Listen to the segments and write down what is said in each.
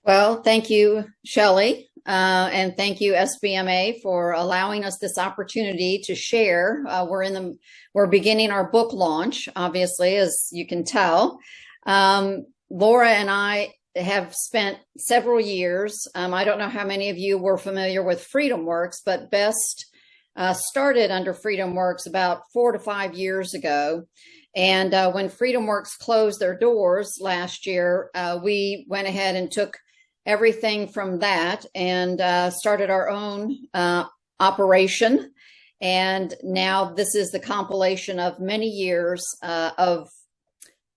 Well, thank you, Shelley, and thank you, SBMA, for allowing us this opportunity to share. We're beginning our book launch, obviously, as you can tell. Laura and I have spent several years. I don't know how many of you were familiar with FreedomWorks, but Best started under FreedomWorks about 4 to 5 years ago. And when FreedomWorks closed their doors last year, we went ahead and took everything from that and started our own operation. And now this is the compilation of many years of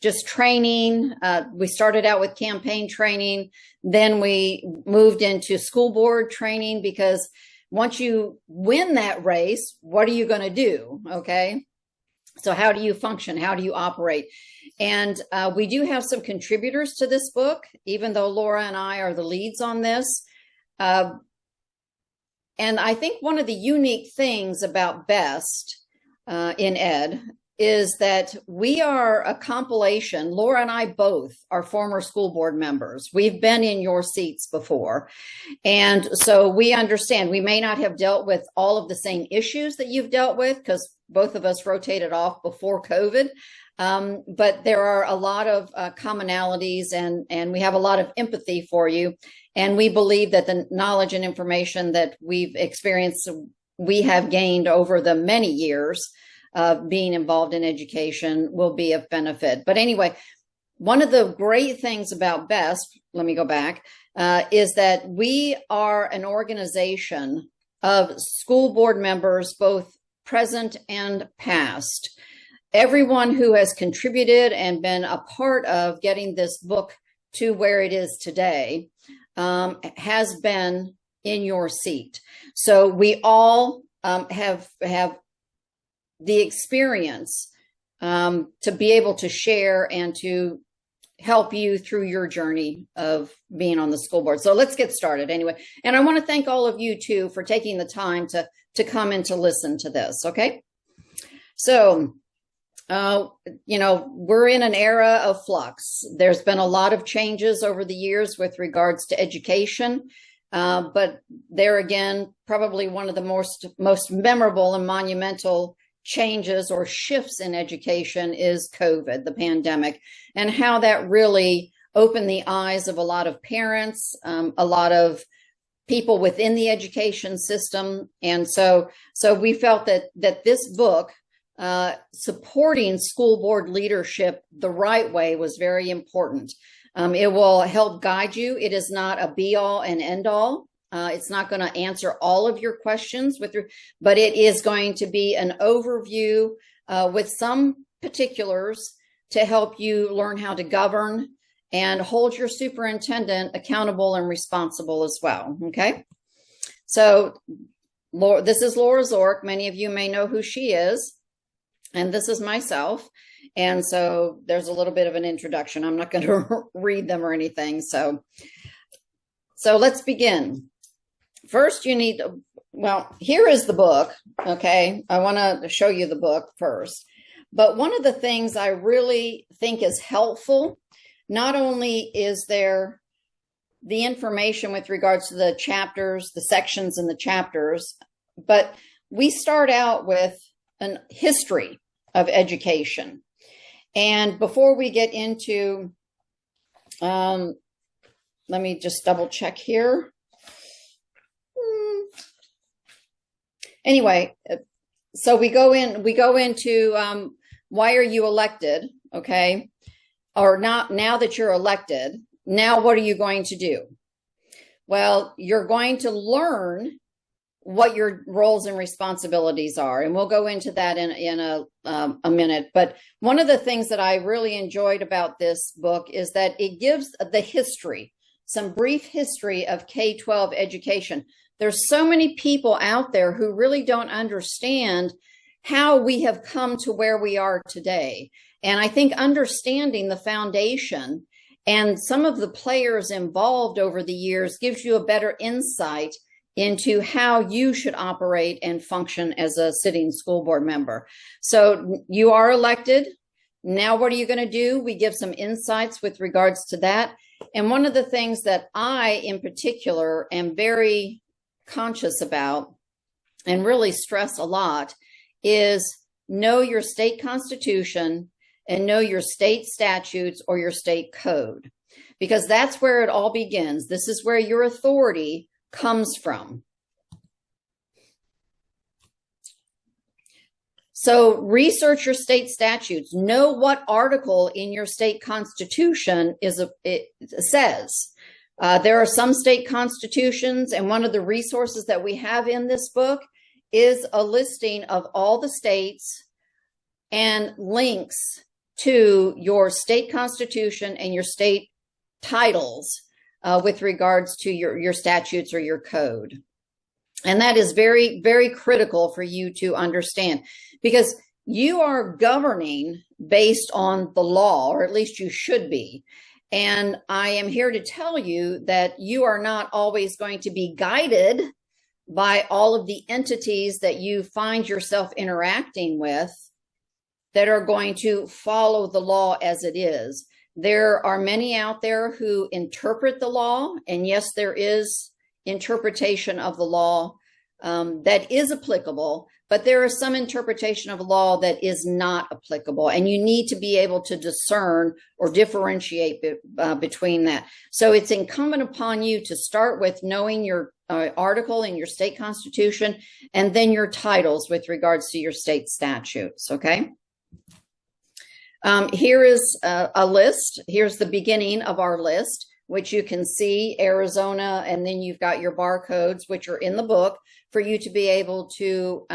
just training. We started out with campaign training. Then we moved into school board training, because once you win that race, what are you going to do? Okay. So how do you function? How do you operate? And we do have some contributors to this book, even though Laura and I are the leads on this. And I think one of the unique things about Best in Ed is that we are a compilation. Laura and I both are former school board members. We've been in your seats before. And so we understand we may not have dealt with all of the same issues that you've dealt with, because both of us rotated off before COVID. But there are a lot of commonalities, and we have a lot of empathy for you. And we believe that the knowledge and information that we've experienced, we have gained over the many years of being involved in education, will be of benefit. But anyway, one of the great things about Best, let me go back, is that we are an organization of school board members, both present and past. Everyone who has contributed and been a part of getting this book to where it is today has been in your seat. So we all have the experience to be able to share and to help you through your journey of being on the school board. So let's get started anyway. And I want to thank all of you too for taking the time to come and to listen to this. Okay. So, we're in an era of flux. There's been a lot of changes over the years with regards to education. But there again, probably one of the most memorable and monumental changes or shifts in education is COVID, the pandemic, and how that really opened the eyes of a lot of parents, a lot of people within the education system. And so we felt that this book, supporting school board leadership the right way, was very important. It will help guide you. It is not a be all and end all. It's not going to answer all of your questions but it is going to be an overview with some particulars to help you learn how to govern and hold your superintendent accountable and responsible as well. Okay. So this is Laura Zork. Many of you may know who she is. And this is myself. And so there's a little bit of an introduction. I'm not going to read them or anything. So let's begin. First, you need, here is the book. Okay. I want to show you the book first. But one of the things I really think is helpful, not only is there the information with regards to the chapters, the sections in the chapters, but we start out with an history of education. And before we get into, let me just double check here. Anyway, so we go into why are you elected? Okay. Or not, now that you're elected, now what are you going to do? Well, you're going to learn what your roles and responsibilities are. And we'll go into that in a minute. But one of the things that I really enjoyed about this book is that it gives the history, some brief history of K-12 education. There's so many people out there who really don't understand how we have come to where we are today. And I think understanding the foundation and some of the players involved over the years gives you a better insight into how you should operate and function as a sitting school board member. So you are elected. Now, what are you going to do? We give some insights with regards to that. And one of the things that I, in particular, am very conscious about and really stress a lot is know your state constitution and know your state statutes or your state code, because that's where it all begins. This is where your authority comes from. So research your state statutes. Know what article in your state constitution it says. There are some state constitutions, and one of the resources that we have in this book is a listing of all the states and links to your state constitution and your state titles with regards to your statutes or your code. And that is very, very critical for you to understand, because you are governing based on the law, or at least you should be. And I am here to tell you that you are not always going to be guided by all of the entities that you find yourself interacting with that are going to follow the law as it is. There are many out there who interpret the law, and yes, there is interpretation of the law that is applicable, but there is some interpretation of the law that is not applicable, and you need to be able to discern or differentiate between that. So it's incumbent upon you to start with knowing your article in your state constitution and then your titles with regards to your state statutes, okay? Here is a list. Here's the beginning of our list, which you can see Arizona, and then you've got your barcodes, which are in the book for you to be able to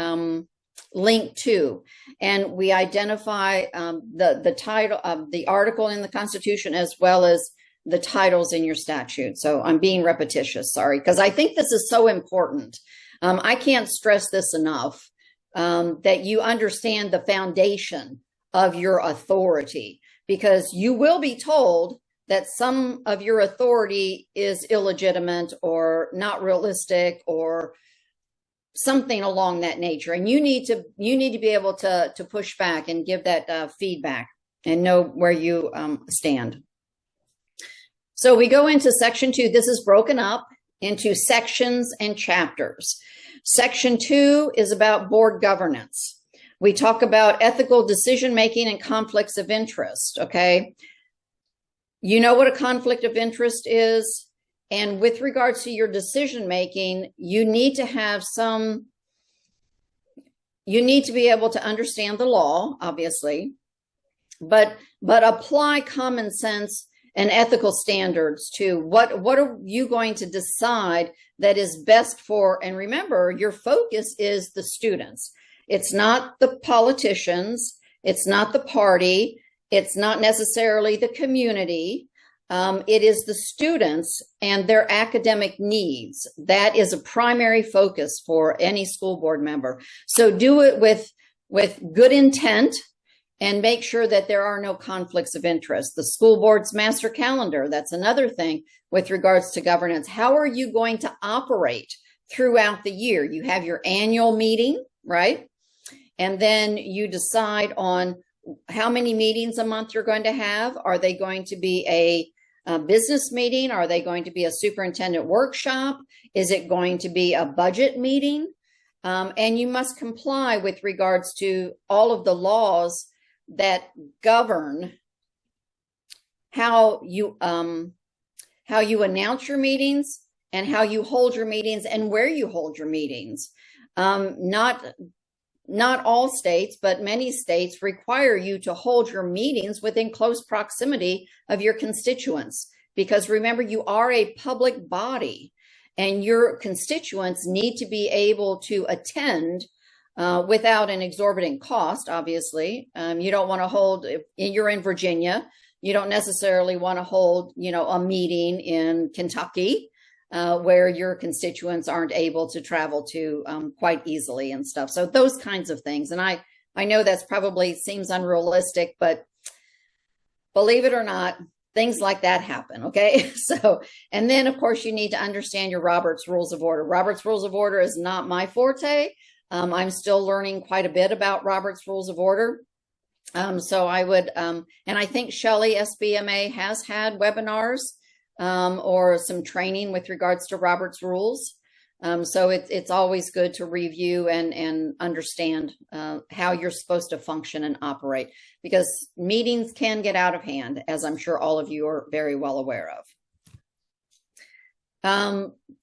link to. And we identify the title of the article in the Constitution as well as the titles in your statute. So I'm being repetitious, sorry, because I think this is so important. I can't stress this enough, that you understand the foundation of your authority, because you will be told that some of your authority is illegitimate or not realistic or something along that nature. And you need to be able to push back and give that feedback and know where you stand. So we go into section 2. This is broken up into sections and chapters. Section 2 is about board governance. We talk about ethical decision-making and conflicts of interest, okay? You know what a conflict of interest is, and with regards to your decision-making, you need to be able to understand the law, obviously, but apply common sense and ethical standards to what are you going to decide that is best for, and remember, your focus is the students. It's not the politicians. It's not the party. It's not necessarily the community. It is the students and their academic needs. That is a primary focus for any school board member. So do it with good intent and make sure that there are no conflicts of interest. The school board's master calendar, that's another thing with regards to governance. How are you going to operate throughout the year? You have your annual meeting, right? And then you decide on how many meetings a month you're going to have. Are they going to be a business meeting? Are they going to be a superintendent workshop? Is it going to be a budget meeting? And you must comply with regards to all of the laws that govern how you announce your meetings and how you hold your meetings and where you hold your meetings. Not all states, but many states require you to hold your meetings within close proximity of your constituents, because remember, you are a public body and your constituents need to be able to attend without an exorbitant cost, obviously. You don't want to hold, if you're in Virginia, you don't necessarily want to hold, a meeting in Kentucky where your constituents aren't able to travel to quite easily and stuff. So those kinds of things. And I know that's probably seems unrealistic, but believe it or not, things like that happen, okay? So, and then of course you need to understand your Robert's Rules of Order. Robert's Rules of Order is not my forte. I'm still learning quite a bit about Robert's Rules of Order. So I would, and I think Shelley SBMA has had webinars or some training with regards to Robert's rules. So it's always good to review and understand how you're supposed to function and operate, because meetings can get out of hand, as I'm sure all of you are very well aware of.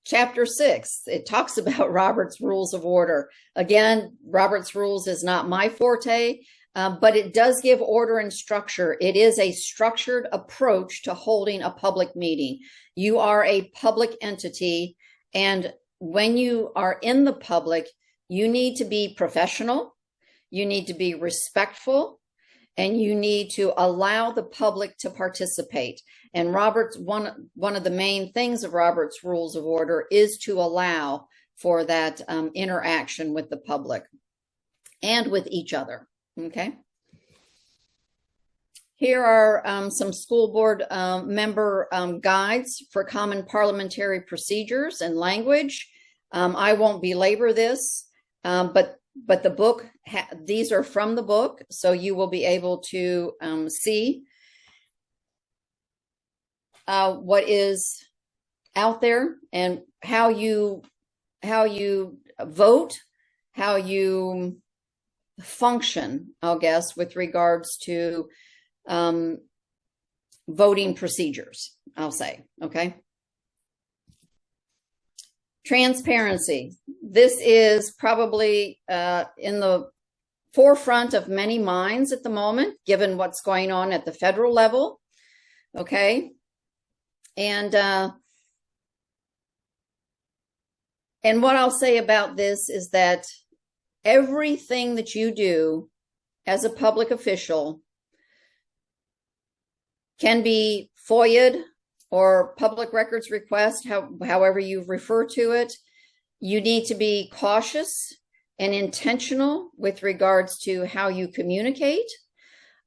Chapter 6, it talks about Robert's Rules of Order. Again, Robert's Rules is not my forte, but it does give order and structure. It is a structured approach to holding a public meeting. You are a public entity, and when you are in the public, you need to be professional, you need to be respectful, and you need to allow the public to participate. And Robert's one of the main things of Robert's Rules of Order is to allow for that interaction with the public and with each other. Okay. Here are some school board member guides for common parliamentary procedures and language. I won't belabor this, but the book, these are from the book, so you will be able to see what is out there and how you vote, how you function, I guess, with regards to voting procedures, I'll say, okay? Transparency. This is probably in the forefront of many minds at the moment, given what's going on at the federal level, okay? And what I'll say about this is that everything that you do as a public official can be FOIA'd or public records request, however you refer to it. You need to be cautious and intentional with regards to how you communicate.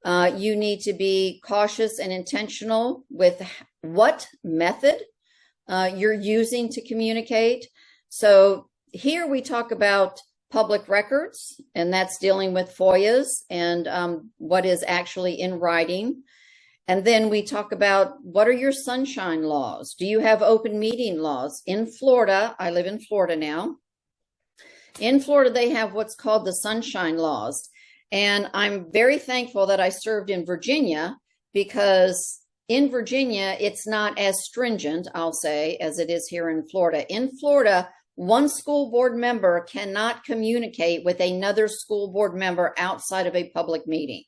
You need to be cautious and intentional with what method you're using to communicate. So here we talk about public records, and that's dealing with FOIAs and what is actually in writing. And then we talk about, what are your sunshine laws? Do you have open meeting laws? In Florida, I live in Florida now. In Florida, they have what's called the sunshine laws. And I'm very thankful that I served in Virginia, because in Virginia, it's not as stringent, I'll say, as it is here in Florida. In Florida, one school board member cannot communicate with another school board member outside of a public meeting.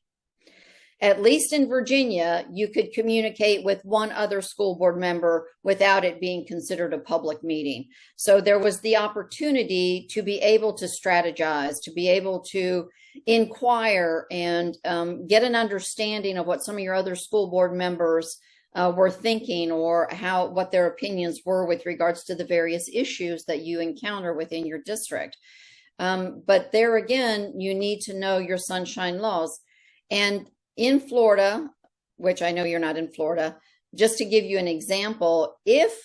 At least in Virginia, you could communicate with one other school board member without it being considered a public meeting. So there was the opportunity to be able to strategize, to be able to inquire and get an understanding of what some of your other school board members were thinking, or what their opinions were with regards to the various issues that you encounter within your district. But there again, you need to know your sunshine laws. And in Florida, which I know you're not in Florida, just to give you an example, if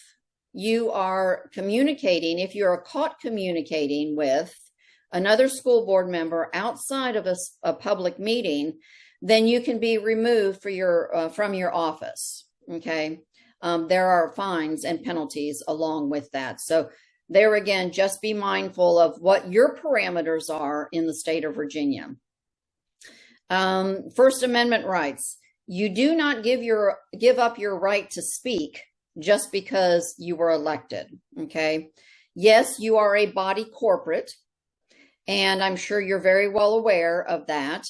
you are communicating, if you're caught communicating with another school board member outside of a public meeting, then you can be removed from your office. Okay, there are fines and penalties along with that. So there again, just be mindful of what your parameters are in the state of Virginia. First Amendment rights. You do not give up your right to speak just because you were elected. Okay. Yes, you are a body corporate, and I'm sure you're very well aware of that,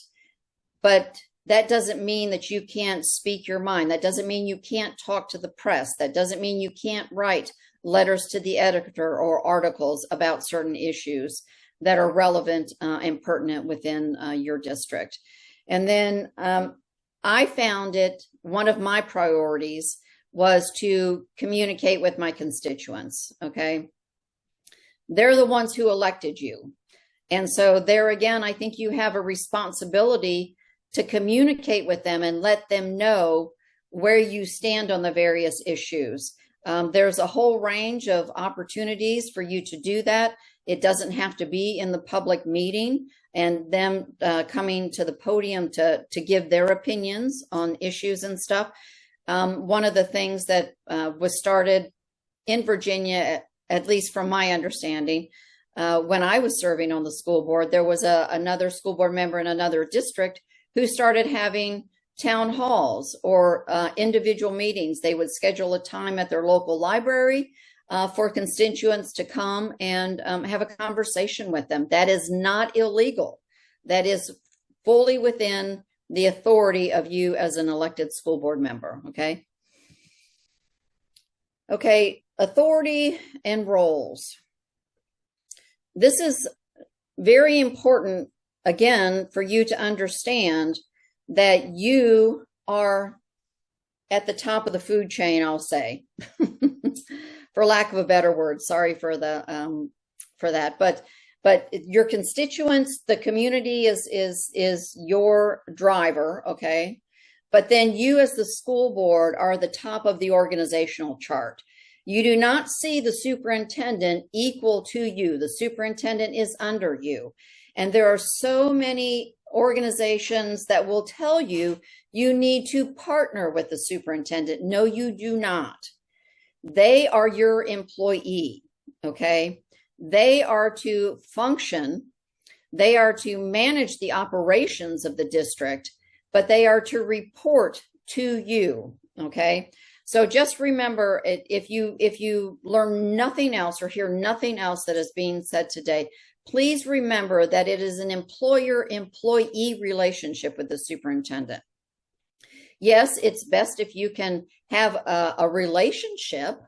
but that doesn't mean that you can't speak your mind. That doesn't mean you can't talk to the press. That doesn't mean you can't write letters to the editor or articles about certain issues that are relevant and pertinent within your district. And then I found it, one of my priorities was to communicate with my constituents, okay? They're the ones who elected you. And so there again, I think you have a responsibility to communicate with them and let them know where you stand on the various issues. There's a whole range of opportunities for you to do that. It doesn't have to be in the public meeting and them coming to the podium to give their opinions on issues and stuff. One of the things that was started in Virginia, at least from my understanding, when I was serving on the school board, there was another school board member in another district who started having town halls or individual meetings. They would schedule a time at their local library for constituents to come and have a conversation with them. That is not illegal. That is fully within the authority of you as an elected school board member, okay? Okay, authority and roles. This is very important, again, for you to understand that you are at the top of the food chain, I'll say, for lack of a better word. Sorry for the for that, but your constituents, the community is your driver, okay? But then you as the school board are the top of the organizational chart. You do not see the superintendent equal to you. The superintendent is under you. And there are so many organizations that will tell you you need to partner with the superintendent. No, you do not. They are your employee, okay? They are to function. They are to manage the operations of the district, but they are to report to you, okay? So just remember, if you learn nothing else or hear nothing else that is being said today, please remember that it is an employer-employee relationship with the superintendent. Yes, it's best if you can have a relationship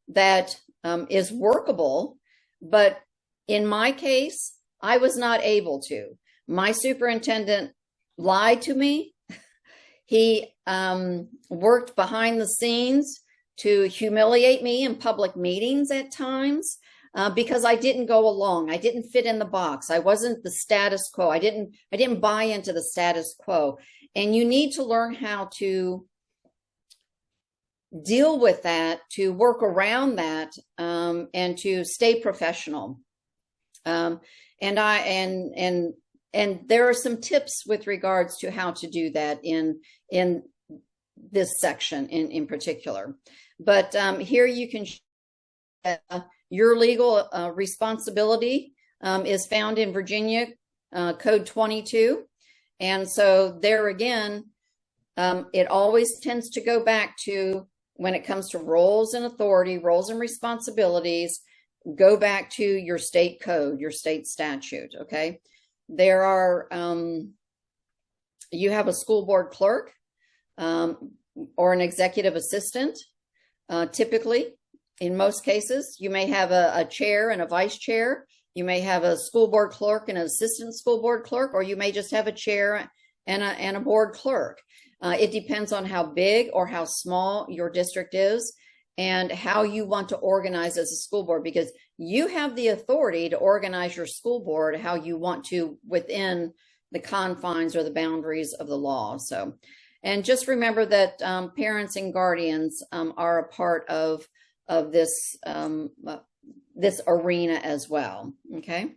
that is workable, but in my case, I was not able to. My superintendent lied to me. He worked behind the scenes to humiliate me in public meetings at times because I didn't go along. I didn't fit in the box. I wasn't the status quo. I didn't buy into the status quo. And you need to learn how to deal with that, to work around that, and to stay professional. And there are some tips with regards to how to do that in this section in particular. But here you can your legal responsibility is found in Virginia Code 22. And so there again, it always tends to go back to, when it comes to roles and authority, roles and responsibilities, go back to your state code, your state statute, okay? There are, you have a school board clerk or an executive assistant, typically. In most cases, you may have a chair and a vice chair. You may have a school board clerk and an assistant school board clerk, or you may just have a chair and a board clerk. It depends on how big or how small your district is and how you want to organize as a school board, because you have the authority to organize your school board how you want to within the confines or the boundaries of the law. So, and just remember that parents and guardians are a part of this this arena as well. Okay,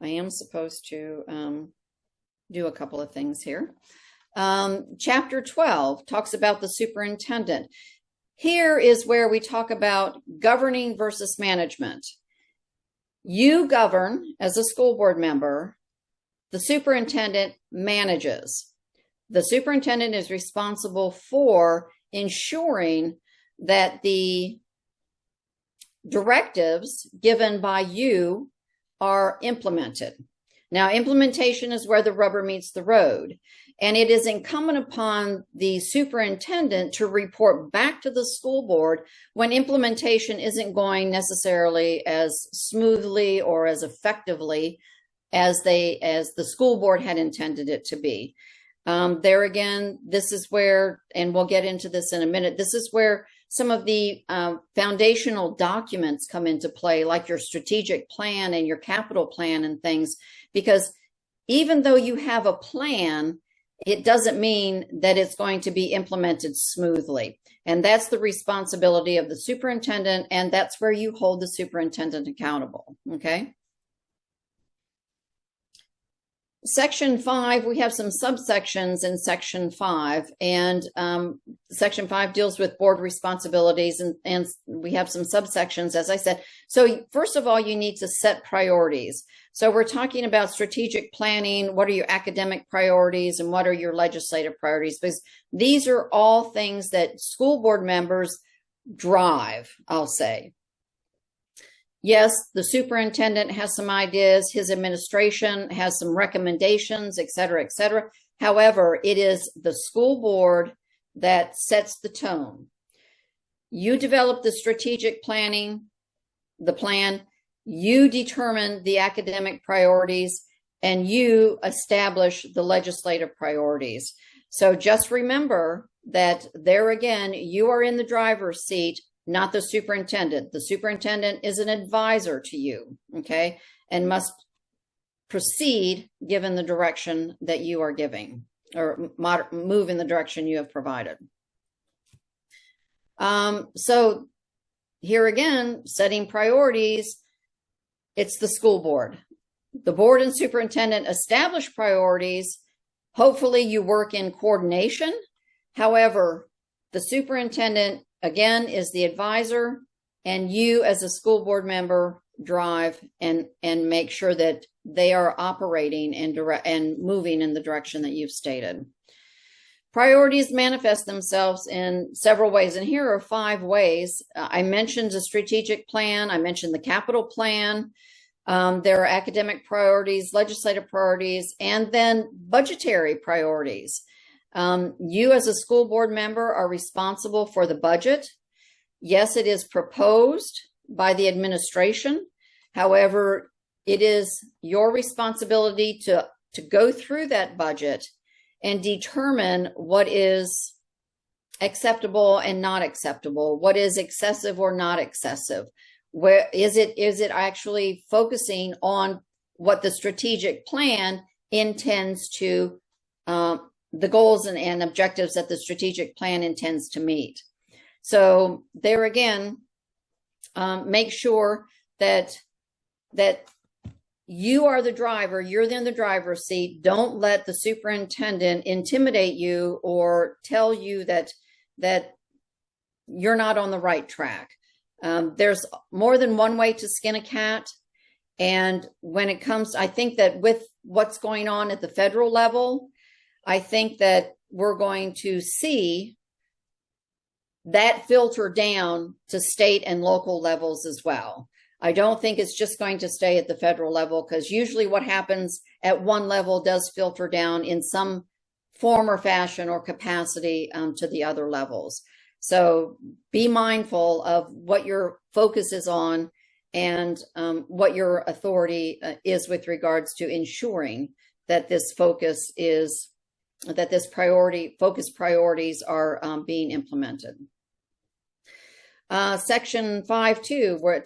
I am supposed to do a couple of things here. Chapter 12 talks about the superintendent. Here is where we talk about governing versus management. You govern as a school board member. The superintendent manages. The superintendent is responsible for ensuring that the directives given by you are implemented. Now, implementation is where the rubber meets the road, and it is incumbent upon the superintendent to report back to the school board when implementation isn't going necessarily as smoothly or as effectively as the school board had intended it to be. There again, this is where, and we'll get into this in a minute, this is where some of the foundational documents come into play, like your strategic plan and your capital plan and things, because even though you have a plan, it doesn't mean that it's going to be implemented smoothly. And that's the responsibility of the superintendent, and that's where you hold the superintendent accountable, okay? Section 5, we have some subsections in Section 5, and Section 5 deals with board responsibilities, and we have some subsections, as I said. So first of all, you need to set priorities. So we're talking about strategic planning. What are your academic priorities and what are your legislative priorities? Because these are all things that school board members drive, I'll say. Yes, the superintendent has some ideas, his administration has some recommendations, et cetera, et cetera. However, it is the school board that sets the tone. You develop the strategic planning, the plan, you determine the academic priorities, and you establish the legislative priorities. So just remember that there again, you are in the driver's seat, not the superintendent. The superintendent is an advisor to you, okay, and must proceed given the direction that you are giving, or move in the direction you have provided. So here again, setting priorities, it's the school board. The board and superintendent establish priorities. Hopefully you work in coordination. However, the superintendent again is the advisor, and you as a school board member drive and make sure that they are operating and moving in the direction that you've stated. Priorities manifest themselves in several ways, and here are 5 ways. I mentioned a strategic plan. I mentioned the capital plan. There are academic priorities, legislative priorities, and then budgetary priorities. You as a school board member are responsible for the budget. Yes, it is proposed by the administration. However, it is your responsibility to go through that budget and determine what is acceptable and not acceptable, what is excessive or not excessive. Where is it actually focusing on what the strategic plan intends to the goals and objectives that the strategic plan intends to meet. So there again, make sure that you are the driver, you're in the driver's seat. Don't let the superintendent intimidate you or tell you that you're not on the right track. There's more than one way to skin a cat. And when it comes, I think that with what's going on at the federal level, I think that we're going to see that filter down to state and local levels as well. I don't think it's just going to stay at the federal level, because usually what happens at one level does filter down in some form or fashion or capacity to the other levels. So be mindful of what your focus is on and what your authority is with regards to ensuring that this focus is, that this focus priorities are being implemented. Section 5.2, where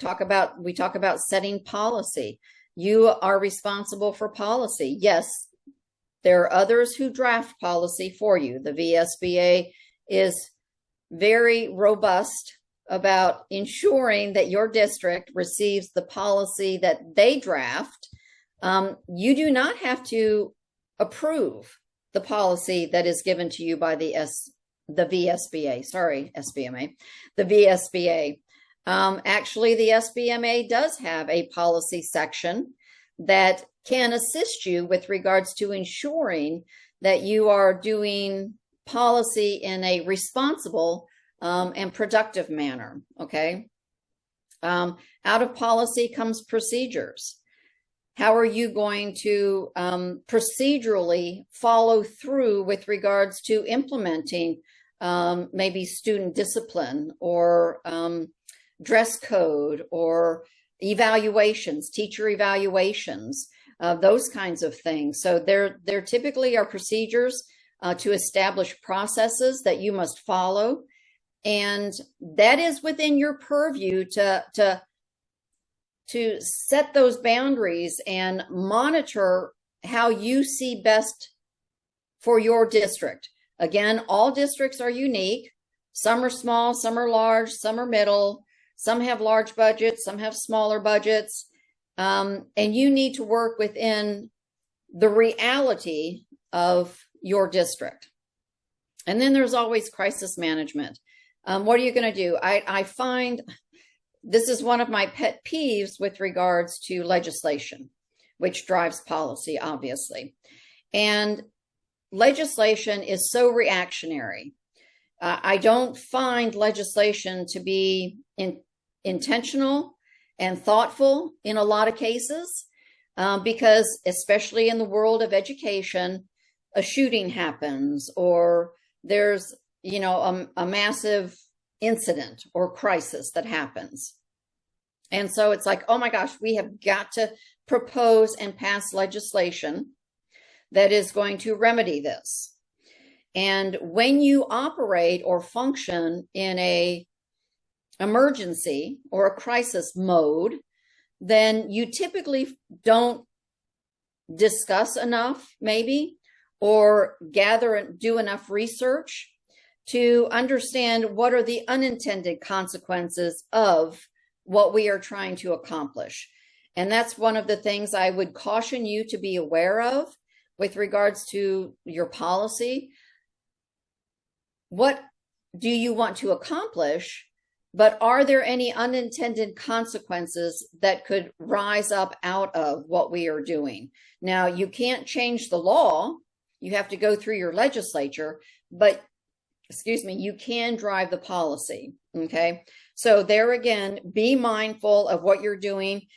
we talk about setting policy. You are responsible for policy. Yes, there are others who draft policy for you. The VSBA is very robust about ensuring that your district receives the policy that they draft. You do not have to approve the policy that is given to you by the VSBA, sorry, SBMA, the VSBA. Actually, the SBMA does have a policy section that can assist you with regards to ensuring that you are doing policy in a responsible and productive manner, okay? Out of policy comes procedures. How are you going to procedurally follow through with regards to implementing maybe student discipline or dress code or evaluations, teacher evaluations, those kinds of things. So there typically are procedures to establish processes that you must follow. And that is within your purview to set those boundaries and monitor how you see best for your district. Again, all districts are unique. Some are small, some are large, some are middle, some have large budgets, some have smaller budgets. And you need to work within the reality of your district. And then there's always crisis management. What are you going to do? I find this is one of my pet peeves with regards to legislation, which drives policy, obviously. And legislation is so reactionary. I don't find legislation to be intentional and thoughtful in a lot of cases, because especially in the world of education, a shooting happens or there's, a massive incident or crisis that happens. And so it's like, oh my gosh, we have got to propose and pass legislation that is going to remedy this. And when you operate or function in a emergency or a crisis mode, then you typically don't discuss enough, maybe, or gather and do enough research to understand what are the unintended consequences of what we are trying to accomplish. And that's one of the things I would caution you to be aware of with regards to your policy. What do you want to accomplish? But are there any unintended consequences that could rise up out of what we are doing? Now, you can't change the law. You have to go through your legislature, but you can drive the policy. Okay. So there again, be mindful of what you're doing.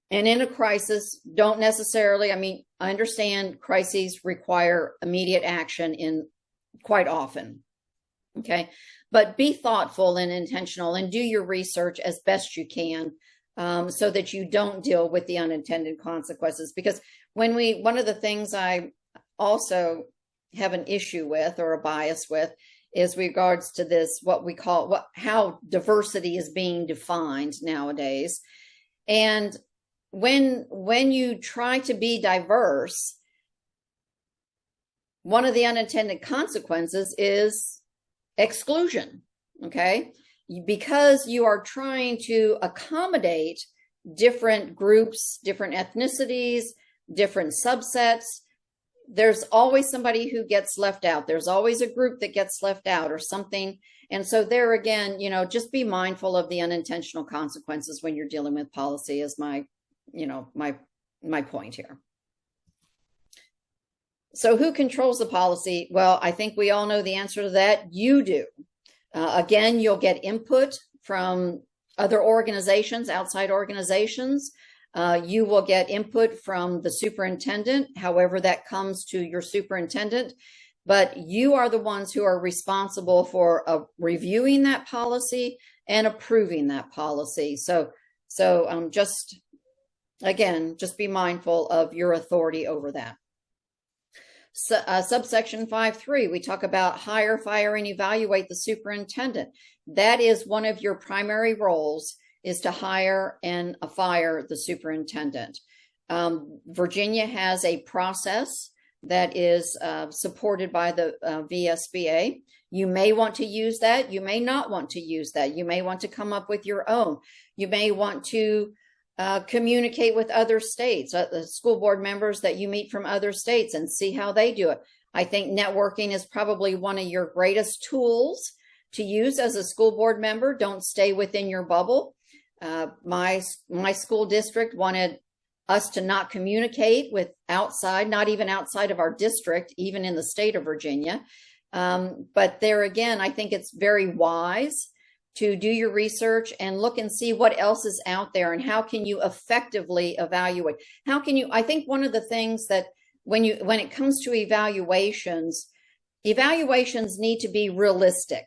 And in a crisis, don't necessarily, I understand crises require immediate action in quite often. Okay. But be thoughtful and intentional and do your research as best you can, so that you don't deal with the unintended consequences. Because one of the things I also have an issue with or a bias with is regards to this, what we call how diversity is being defined nowadays. And when you try to be diverse, one of the unintended consequences is exclusion. Okay. Because you are trying to accommodate different groups, different ethnicities, different subsets, there's always somebody who gets left out. There's always a group that gets left out or something. And so there again, just be mindful of the unintentional consequences when you're dealing with policy is my point here. So who controls the policy? Well, I think we all know the answer to that. You do. Again, you'll get input from other organizations, outside organizations. You will get input from the superintendent, however that comes to your superintendent, but you are the ones who are responsible for reviewing that policy and approving that policy. So just be mindful of your authority over that. Subsection 5.3, we talk about hire, fire, and evaluate the superintendent. That is one of your primary roles, is to hire and fire the superintendent. Virginia has a process that is supported by the VSBA. You may want to use that. You may not want to use that. You may want to come up with your own. You may want to communicate with other states, the school board members that you meet from other states, and see how they do it. I think networking is probably one of your greatest tools to use as a school board member. Don't stay within your bubble. My school district wanted us to not communicate with outside, not even outside of our district, even in the state of Virginia. But there again, I think it's very wise to do your research and look and see what else is out there and how can you effectively evaluate. I think one of the things that when it comes to evaluations need to be realistic.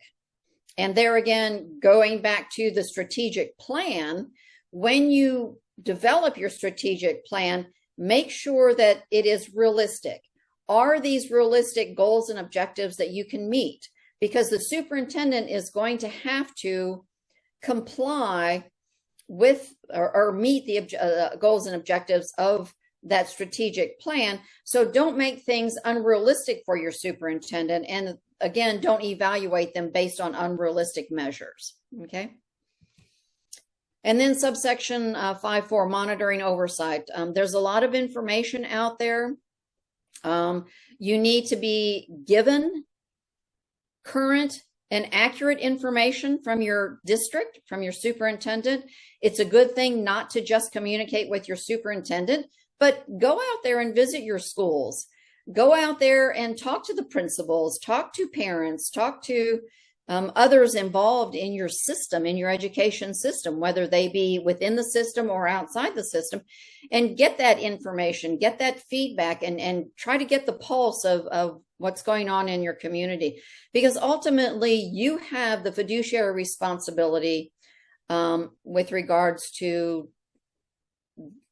And there again, going back to the strategic plan, when you develop your strategic plan, make sure that it is realistic. Are these realistic goals and objectives that you can meet? Because the superintendent is going to have to comply with or meet the goals and objectives of that strategic plan. So don't make things unrealistic for your superintendent. And again, don't evaluate them based on unrealistic measures. Okay. And then subsection 5.4, monitoring oversight. There's a lot of information out there. You need to be given current and accurate information from your district, from your superintendent. It's a good thing not to just communicate with your superintendent, but go out there and visit your schools. Go out there and talk to the principals, talk to parents, talk to others involved in your system, in your education system, whether they be within the system or outside the system, and get that information, get that feedback, and try to get the pulse of what's going on in your community. Because ultimately, you have the fiduciary responsibility with regards to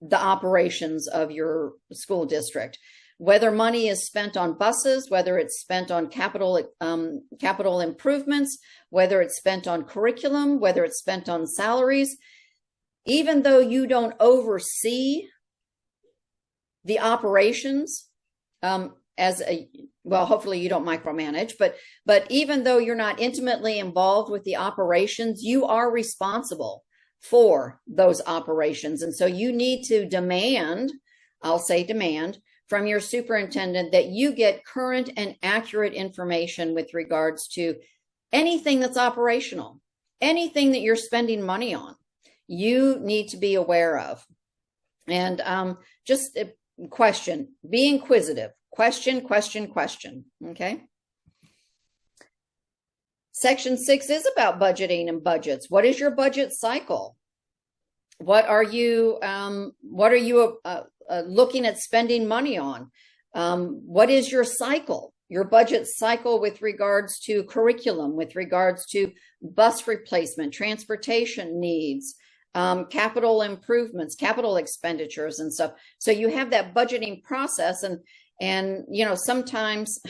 the operations of your school district. Whether money is spent on buses, whether it's spent on capital improvements, whether it's spent on curriculum, whether it's spent on salaries, even though you don't oversee the operations hopefully you don't micromanage, but even though you're not intimately involved with the operations, you are responsible for those operations. And so you need to demand, I'll say demand, from your superintendent that you get current and accurate information with regards to anything that's operational, anything that you're spending money on, you need to be aware of. And just a question, be inquisitive, question. Okay. Section 6 is about budgeting and budgets. What is your budget cycle? What are you looking at spending money on? What is your cycle, your budget cycle with regards to curriculum, with regards to bus replacement, transportation needs, capital improvements, capital expenditures and stuff. So you have that budgeting process, and you know, sometimes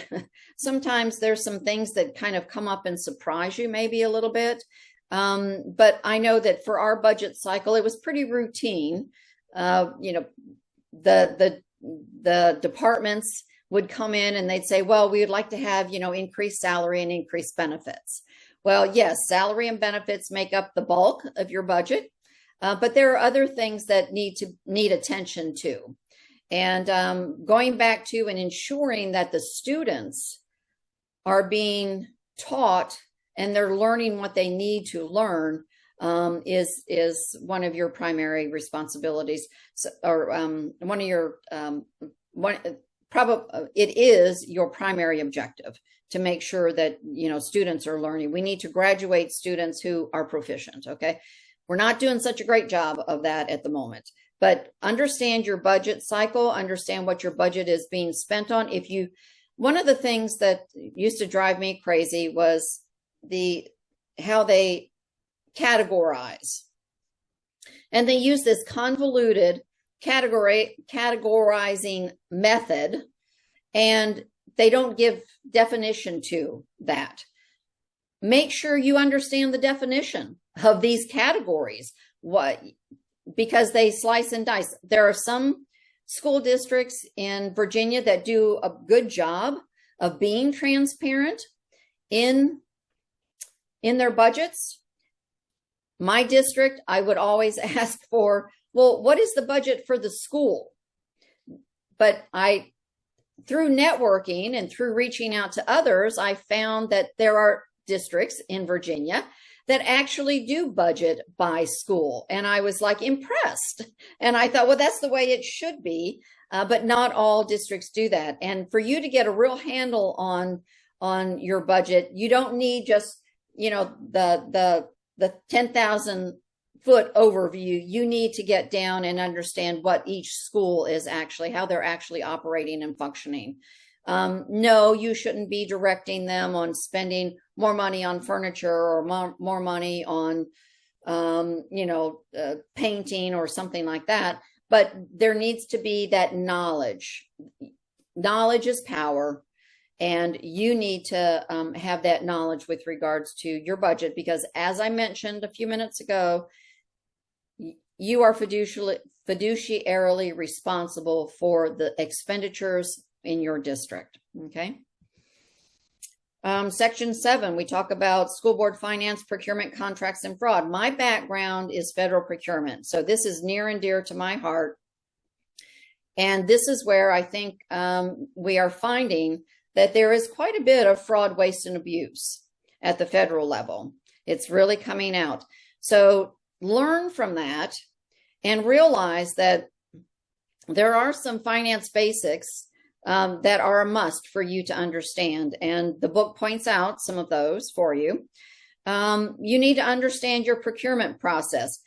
there's some things that kind of come up and surprise you maybe a little bit. But I know that for our budget cycle, it was pretty routine. You know, the departments would come in and they'd say, well, we would like to have, you know, increased salary and increased benefits. Well, yes, salary and benefits make up the bulk of your budget. But there are other things that need attention to. And going back to and ensuring that the students are being taught and they're learning what they need to learn is one of your primary responsibilities, or one of your it is your primary objective to make sure that, you know, students are learning. We need to graduate students who are proficient. Okay, we're not doing such a great job of that at the moment. But understand your budget cycle, understand what your budget is being spent on. One of the things that used to drive me crazy was how they categorize. And they use this convoluted categorizing method, and they don't give definition to that. Make sure you understand the definition of these categories. Because they slice and dice. There are some school districts in Virginia that do a good job of being transparent in their budgets. My district, I would always ask for, well, what is the budget for the school? But through networking and through reaching out to others, I found that there are districts in Virginia that actually do budget by school. And I was like impressed. And I thought, well, that's the way it should be. But not all districts do that. And for you to get a real handle on your budget, you don't need just, you know, the 10,000 foot overview. You need to get down and understand what each school is actually, how they're actually operating and functioning. No, you shouldn't be directing them on spending more money on furniture or more money on, painting or something like that. But there needs to be that knowledge. Knowledge is power. And you need to have that knowledge with regards to your budget, because as I mentioned a few minutes ago, you are fiduciarily responsible for the expenditures in your district. Okay. Section 7, we talk about school board finance, procurement, contracts, and fraud. My background is federal procurement, so this is near and dear to my heart. And this is where I think we are finding that there is quite a bit of fraud, waste, and abuse at the federal level. It's really coming out. So learn from that and realize that there are some finance basics that are a must for you to understand. And the book points out some of those for you. You need to understand your procurement process.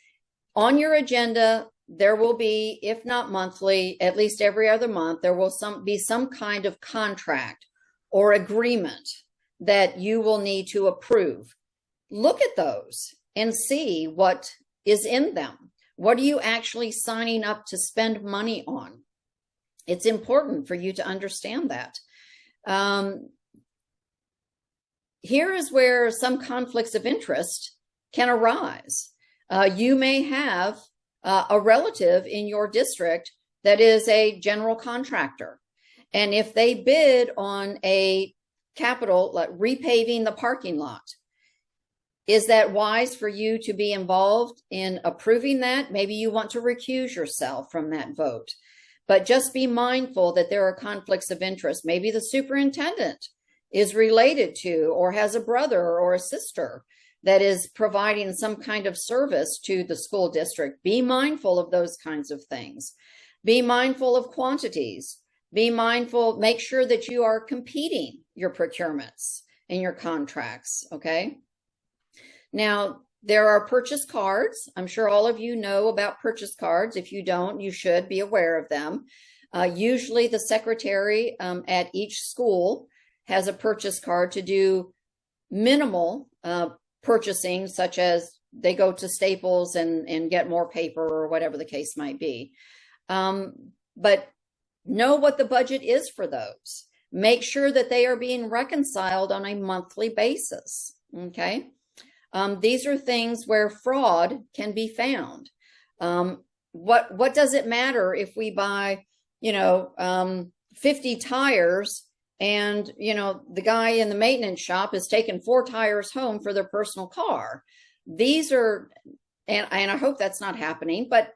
On your agenda, there will be, if not monthly, at least every other month, there will be some kind of contract or agreement that you will need to approve. Look at those and see what is in them. What are you actually signing up to spend money on? It's important for you to understand that. Here is where some conflicts of interest can arise. You may have a relative in your district that is a general contractor. And if they bid on a capital, like repaving the parking lot, is that wise for you to be involved in approving that? Maybe you want to recuse yourself from that vote. But just be mindful that there are conflicts of interest. Maybe the superintendent is related to or has a brother or a sister that is providing some kind of service to the school district. Be mindful of those kinds of things. Be mindful of quantities. Be mindful, make sure that you are competing your procurements and your contracts, okay? Now, there are purchase cards. I'm sure all of you know about purchase cards. If you don't, you should be aware of them. Usually the secretary at each school has a purchase card to do minimal purchasing, such as they go to Staples and get more paper or whatever the case might be. But know what the budget is for those. Make sure that they are being reconciled on a monthly basis, okay? These are things where fraud can be found. What does it matter if we buy, 50 tires and, the guy in the maintenance shop is taking 4 tires home for their personal car? These are, and I hope that's not happening, but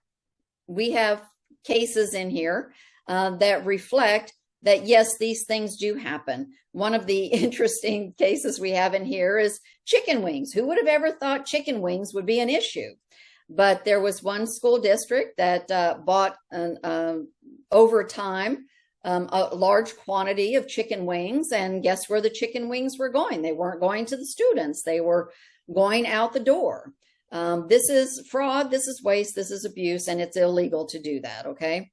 we have cases in here that reflect that, yes, these things do happen. One of the interesting cases we have in here is chicken wings. Who would have ever thought chicken wings would be an issue? But there was one school district that bought over time a large quantity of chicken wings, and guess where the chicken wings were going? They weren't going to the students. They were going out the door. This is fraud, this is waste, this is abuse, and it's illegal to do that, okay?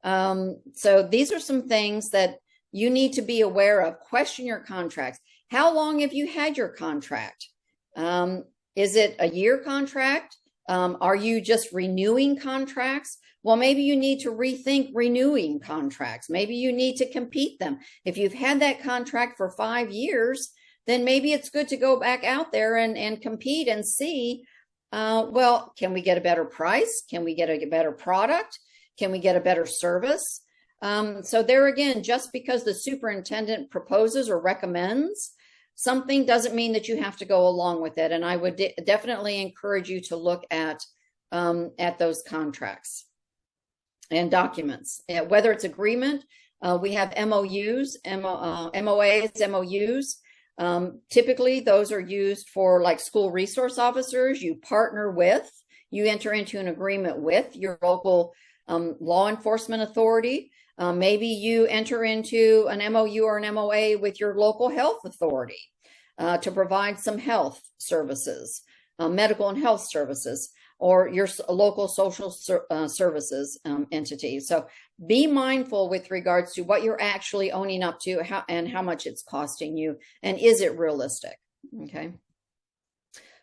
So these are some things that you need to be aware of. Question your contracts. How long have you had your contract? Is it a year contract? Are you just renewing contracts? Well, maybe you need to rethink renewing contracts. Maybe you need to compete them. If you've had that contract for 5 years, then maybe it's good to go back out there and compete and see, well, can we get a better price? Can we get a better product? Can we get a better service? So there again, just because the superintendent proposes or recommends something doesn't mean that you have to go along with it. And I would definitely encourage you to look at those contracts and documents. Whether it's agreement, we have MOUs, MOAs, MOUs. Typically, those are used for like school resource officers. You partner with, you enter into an agreement with your local law enforcement authority. Maybe you enter into an MOU or an MOA with your local health authority to provide some health services, medical and health services, or your local social services entity. So be mindful with regards to what you're actually owning up to and how much it's costing you, and is it realistic, okay?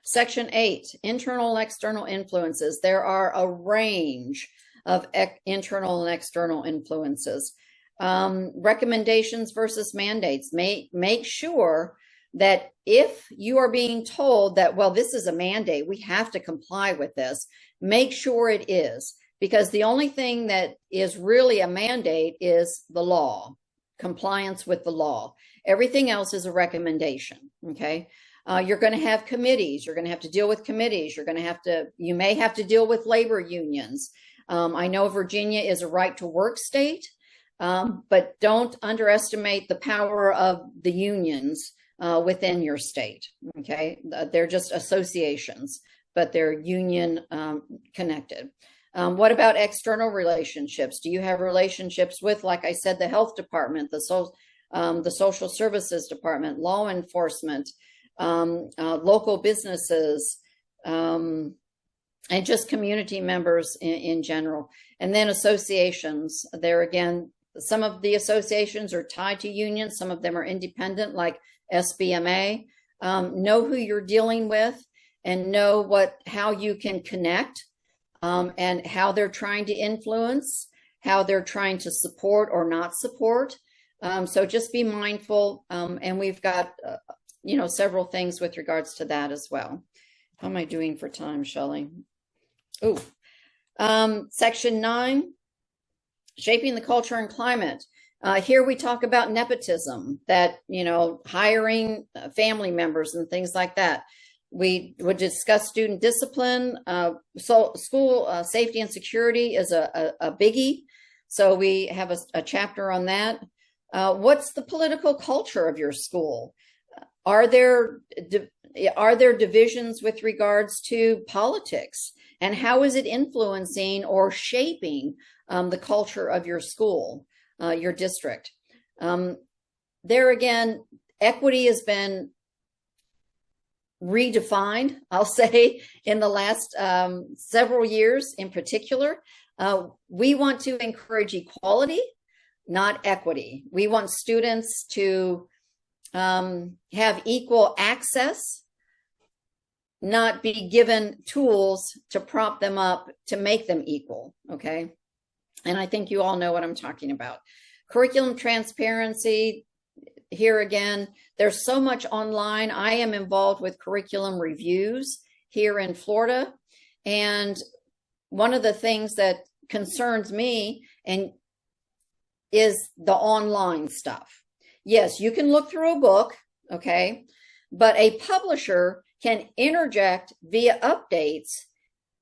Section 8, internal and external influences. There are a range of internal and external influences. Recommendations versus mandates. Make sure that if you are being told that, well, this is a mandate, we have to comply with this, make sure it is, because the only thing that is really a mandate is the law, compliance with the law. Everything else is a recommendation, okay? You're going to have committees. You're going to have to deal with committees. You may have to deal with labor unions. I know Virginia is a right to work state, but don't underestimate the power of the unions within your state, okay? They're just associations, but they're union connected. What about external relationships? Do you have relationships with, like I said, the health department, the social services department, law enforcement, local businesses, and just community members in general? And then associations. There again, some of the associations are tied to unions. Some of them are independent, like SBMA. Know who you're dealing with and know how you can connect, and how they're trying to influence, how they're trying to support or not support. So just be mindful. And we've got, several things with regards to that as well. How am I doing for time, Shelley? Section 9, shaping the culture and climate. Here we talk about nepotism, that, hiring family members and things like that. We would discuss student discipline. School safety and security is a biggie. So we have a chapter on that. What's the political culture of your school? Are there divisions with regards to politics? And how is it influencing or shaping the culture of your school, your district? There again, equity has been redefined, I'll say, in the last several years in particular. We want to encourage equality, not equity. We want students to have equal access, not be given tools to prop them up to make them equal, okay? And I think you all know what I'm talking about. Curriculum transparency, here again, there's so much online. I am involved with curriculum reviews here in Florida. And one of the things that concerns me is the online stuff. Yes, you can look through a book, okay? But a publisher can interject via updates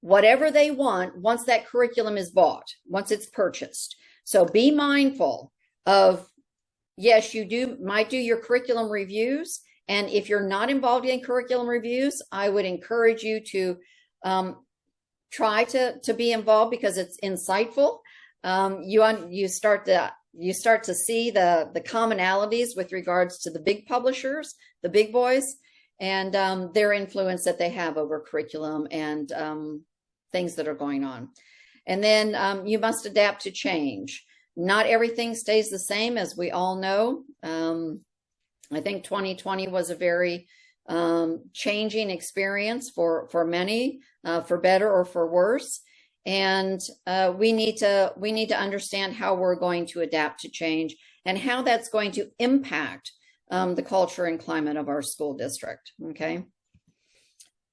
whatever they want once that curriculum is bought, once it's purchased. So be mindful of, yes, you might do your curriculum reviews. And if you're not involved in curriculum reviews, I would encourage you to try to be involved, because it's insightful. You start to see the commonalities with regards to the big publishers, the big boys, and their influence that they have over curriculum and things that are going on. And then you must adapt to change. Not everything stays the same, as we all know. I think 2020 was a very changing experience for many, for better or for worse. And we need to understand how we're going to adapt to change and how that's going to impact the culture and climate of our school district. Okay.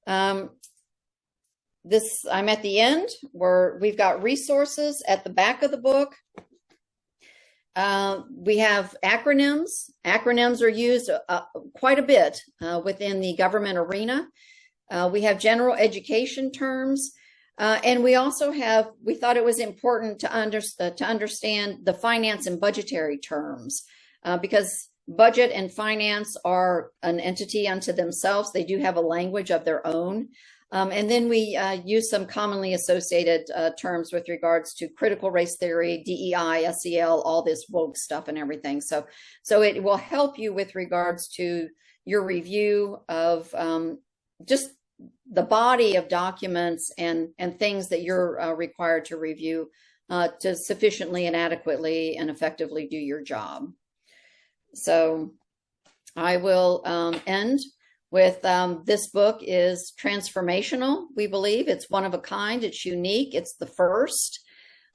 I'm at the end where we've got resources at the back of the book. We have acronyms. Acronyms are used quite a bit within the government arena. We have general education terms. And we also we thought it was important to understand the finance and budgetary terms, because budget and finance are an entity unto themselves. They do have a language of their own. And then we use some commonly associated terms with regards to critical race theory, DEI, SEL, all this woke stuff and everything. So it will help you with regards to your review of just the body of documents and things that you're required to review to sufficiently and adequately and effectively do your job. So I will end with this book is transformational. We believe it's one of a kind. It's unique. It's the first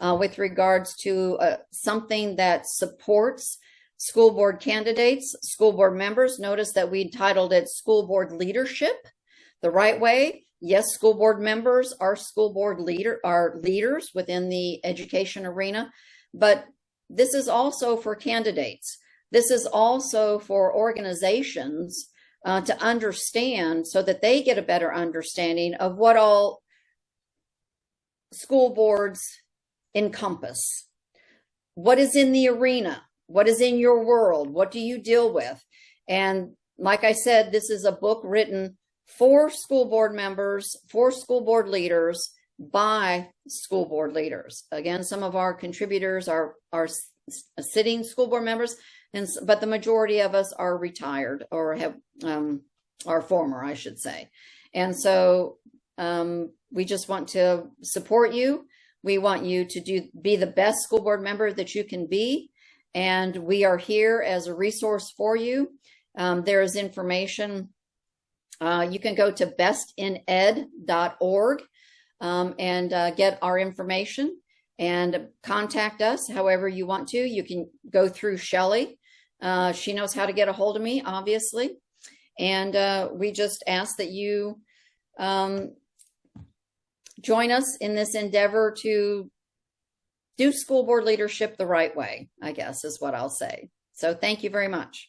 with regards to something that supports school board candidates, school board members. Notice that we titled it School Board Leadership the Right Way. Yes, school board members are leaders within the education arena, but this is also for candidates. This is also for organizations to understand, so that they get a better understanding of what all school boards encompass. What is in the arena? What is in your world? What do you deal with? And like I said, this is a book written for school board members, for school board leaders, by school board leaders. Again, some of our contributors are sitting school board members, but the majority of us are retired or have are former, I should say. And so we just want to support you. We want you to be the best school board member that you can be. And we are here as a resource for you. There is information. You can go to bestined.org and get our information and contact us however you want to. You can go through Shelley. She knows how to get a hold of me, obviously. And we just ask that you join us in this endeavor to do school board leadership the right way, I guess is what I'll say. So thank you very much.